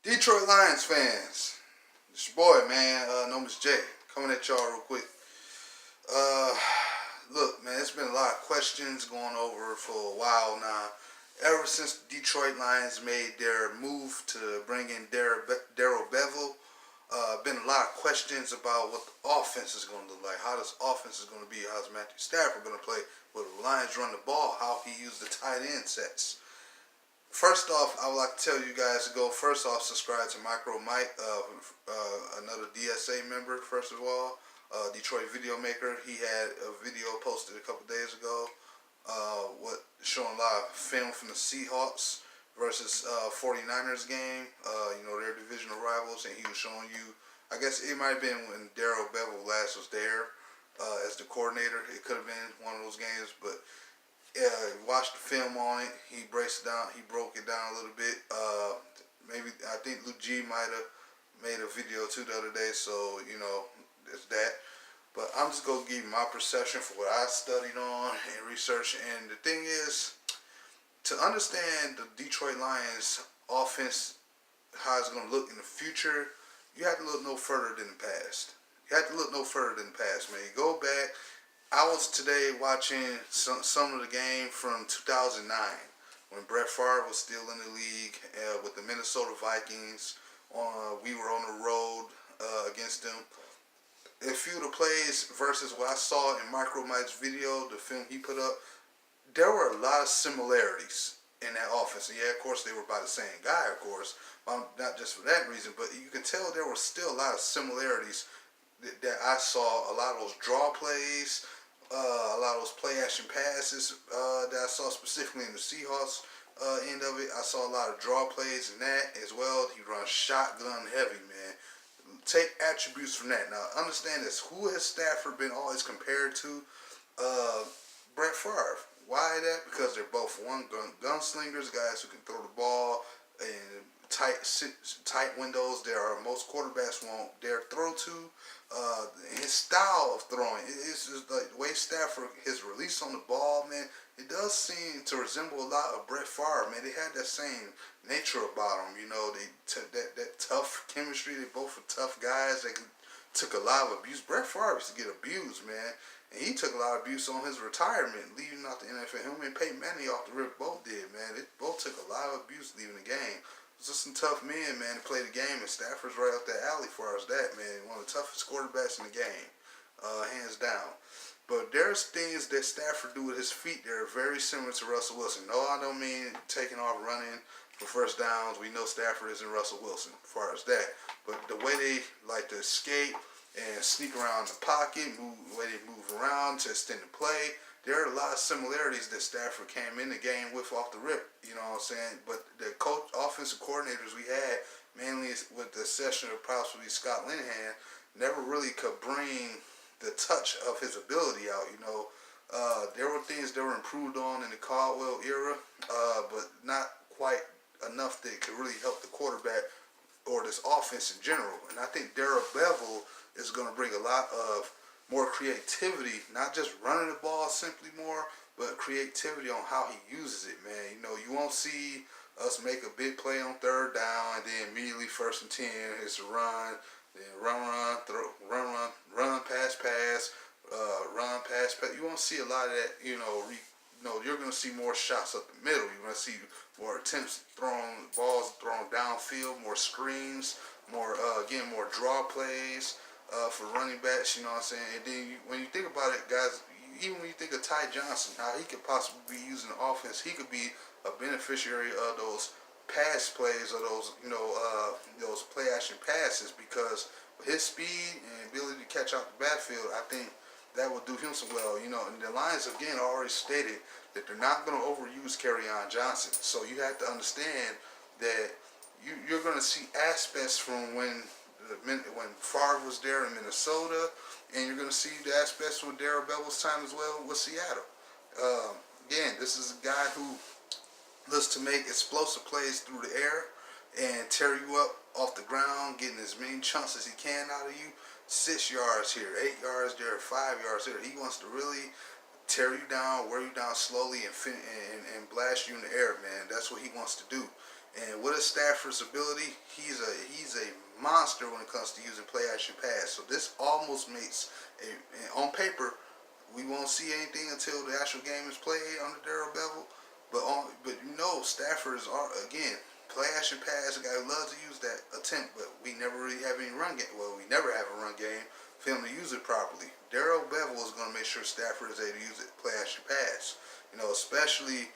Detroit Lions fans, it's your boy, man, known as Jay, coming at y'all real quick. Uh, Look, man, it's been a lot of questions going over for a while now. Ever since the Detroit Lions made their move to bring in Darrell Bevell, been a lot of questions about what the offense is going to look like. How this offense is going to be. How's Matthew Stafford going to play? Will the Lions run the ball? How he used the tight end sets? First off, I would like to tell you guys to go, first off, subscribe to MicroMike, another DSA member, first of all, Detroit video maker. He had a video posted a couple days ago showing a lot of film from the Seahawks versus 49ers game, their divisional rivals, and he was showing you, I guess it might have been when Darrell Bevell last was there as the coordinator. It could have been one of those games, but watched the film on it. He broke it down a little bit. Maybe I think Luke G might have made a video too the other day, so it's that. But I'm just gonna give you my perception for what I studied on and researched. And the thing is, to understand the Detroit Lions offense, how it's gonna look in the future, you have to look no further than the past. You have to look no further than the past, man. You go back. I was today watching some of the game from 2009 when Brett Favre was still in the league with the Minnesota Vikings. We were on the road against them. A few of the plays versus what I saw in MicroMike's video, the film he put up, there were a lot of similarities in that offense. And yeah, of course, they were by the same guy, of course, not just for that reason, but you could tell there were still a lot of similarities that I saw. A lot of those draw plays, a lot of those play action passes that I saw specifically in the Seahawks end of it. I saw a lot of draw plays in that as well. He runs shotgun heavy, man. Take attributes from that. Now, understand this. Who has Stafford been always compared to? Brett Favre. Why that? Because they're both gunslingers, guys who can throw the ball in tight windows there are most quarterbacks won't dare throw to. His style of throwing, it's just like the way Stafford, his release on the ball, man, it does seem to resemble a lot of Brett Favre, man. They had that same nature about them, that tough chemistry. They both were tough guys. They took a lot of abuse. Brett Favre used to get abused, man. And he took a lot of abuse on his retirement, leaving out the NFL. Him and Peyton Manning off the rip both did, man. They both took a lot of abuse leaving the game. It was just some tough men, man, to play the game, and Stafford's right up that alley as far as that, man. One of the toughest quarterbacks in the game, hands down. But there's things that Stafford do with his feet that are very similar to Russell Wilson. No, I don't mean taking off running for first downs. We know Stafford isn't Russell Wilson as far as that. But the way they like to escape and sneak around the pocket, the way they move around to extend the play, there are a lot of similarities that Stafford came in the game with off the rip. You know what I'm saying? But the offensive coordinators we had, mainly with the exception of possibly Scott Linehan, never really could bring the touch of his ability out. There were things that were improved on in the Caldwell era, but not quite enough that could really help the quarterback or this offense in general. And I think Darrell Bevell is going to bring a lot of more creativity, not just running the ball simply more, but creativity on how he uses it, man. You won't see us make a big play on third down and then immediately 1st and 10, it's a run, then run, pass, run, pass. You won't see a lot of that, you're going to see more shots up the middle. You're going to see more attempts balls thrown downfield, more screens, more draw plays for running backs, you know what I'm saying? And then when you think about it, guys, even when you think of Ty Johnson, how he could possibly be using the offense, he could be a beneficiary of those pass plays or those play action passes, because with his speed and ability to catch out the backfield, I think that will do him some well. And the Lions again already stated that they're not going to overuse Kerryon Johnson. So you have to understand that you're going to see aspects from when Favre was there in Minnesota, and you're going to see the aspects with Darrell Bevell's time as well with Seattle. Again, this is a guy who looks to make explosive plays through the air and tear you up off the ground, getting as many chunks as he can out of you. 6 yards here, 8 yards there, 5 yards there. He wants to really tear you down, wear you down slowly, and blast you in the air, man. That's what he wants to do. And what is Stafford's ability? He's a monster when it comes to using play action pass. So this almost makes on paper, we won't see anything until the actual game is played under Darrell Bevel. But Stafford is again play action pass, a guy who loves to use that attempt, but we never really have any run game. Well, we never have a run game for him to use it properly. Darrell Bevel is going to make sure Stafford is able to use it play action pass. Especially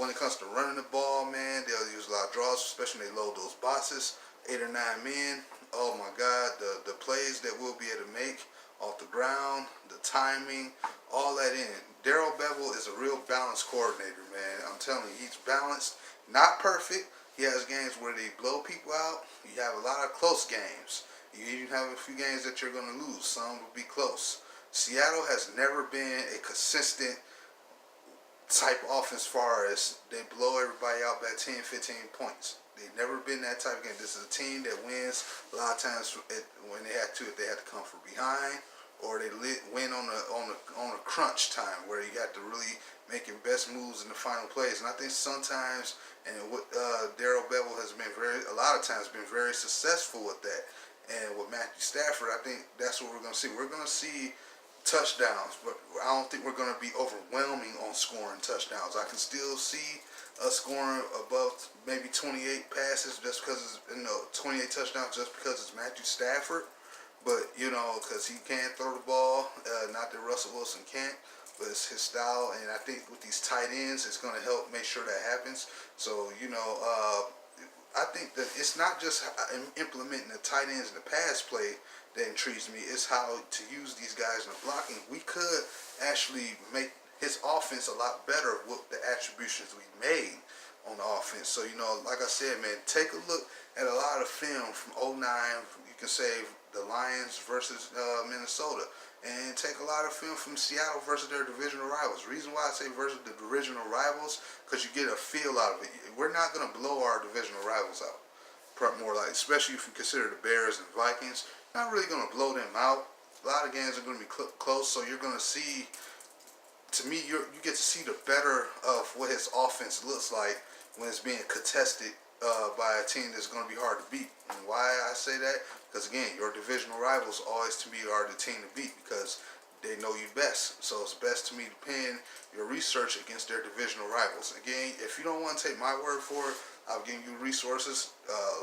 when it comes to running the ball, man, they'll use a lot of draws, especially when they load those boxes, 8 or 9 men. Oh my God, the plays that we'll be able to make off the ground, the timing, all that in. Darrell Bevel is a real balanced coordinator, man. I'm telling you, he's balanced. Not perfect. He has games where they blow people out. You have a lot of close games. You even have a few games that you're going to lose. Some will be close. Seattle has never been a consistent type offense as far as they blow everybody out by 10, 15 points. They've never been that type of game. This is a team that wins a lot of times when they had to, if they had to come from behind, or they win on a crunch time where you got to really make your best moves in the final plays. And I think sometimes, and what Darrell Bevel has been a lot of times been very successful with that. And with Matthew Stafford, I think that's what we're going to see. We're going to see touchdowns, but I don't think we're going to be overwhelming on scoring touchdowns. I can still see us scoring above maybe 28 passes just because it's 28 touchdowns just because it's Matthew Stafford. But because he can't throw the ball, not that Russell Wilson can't, but it's his style. And I think with these tight ends, it's going to help make sure that happens. So I think that it's not just implementing the tight ends in the pass play that intrigues me. It's how to use these guys in the blocking. We could actually make his offense a lot better with the attributions we made on the offense. So, like I said, man, take a look at a lot of film from 09. You can say the Lions versus Minnesota. And take a lot of film from Seattle versus their divisional rivals. Reason why I say versus the divisional rivals, because you get a feel out of it. We're not going to blow our divisional rivals out. More like, especially if you consider the Bears and Vikings. Not really going to blow them out. A lot of games are going to be close, so you're going to see, to me, you get to see the better of what his offense looks like when it's being contested by a team that's going to be hard to beat. And why I say that? Because again, your divisional rivals always to me are the team to beat because they know you best. So it's best to me to pin your research against their divisional rivals. Again, if you don't want to take my word for it, I'll give you resources.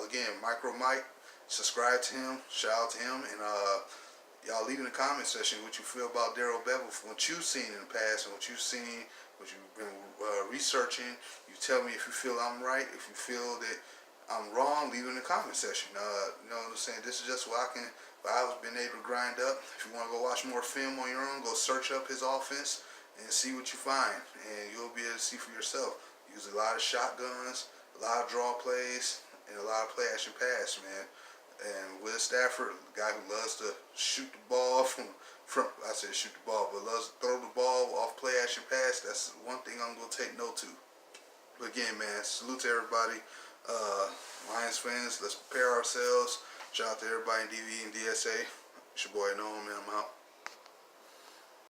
Again, MicroMike, subscribe to him, shout out to him, and y'all leave in the comment section what you feel about Darrell Bevel, what you've seen in the past and what you've seen, what you've been researching. You tell me if you feel I'm right, if you feel that I'm wrong, leave it in the comment section. You know what I'm saying? This is just what I've been able to grind up. If you want to go watch more film on your own, go search up his offense and see what you find, and you'll be able to see for yourself. Use a lot of shotguns, a lot of draw plays, and a lot of play action pass, man. And Will Stafford, the guy who loves to shoot the ball from I said shoot the ball, but loves to throw the ball off play action pass. That's one thing I'm gonna take note to. But again, man, salute to everybody. Lions fans, let's prepare ourselves. Shout out to everybody in DV and DSA. It's your boy Noam, man. I'm out.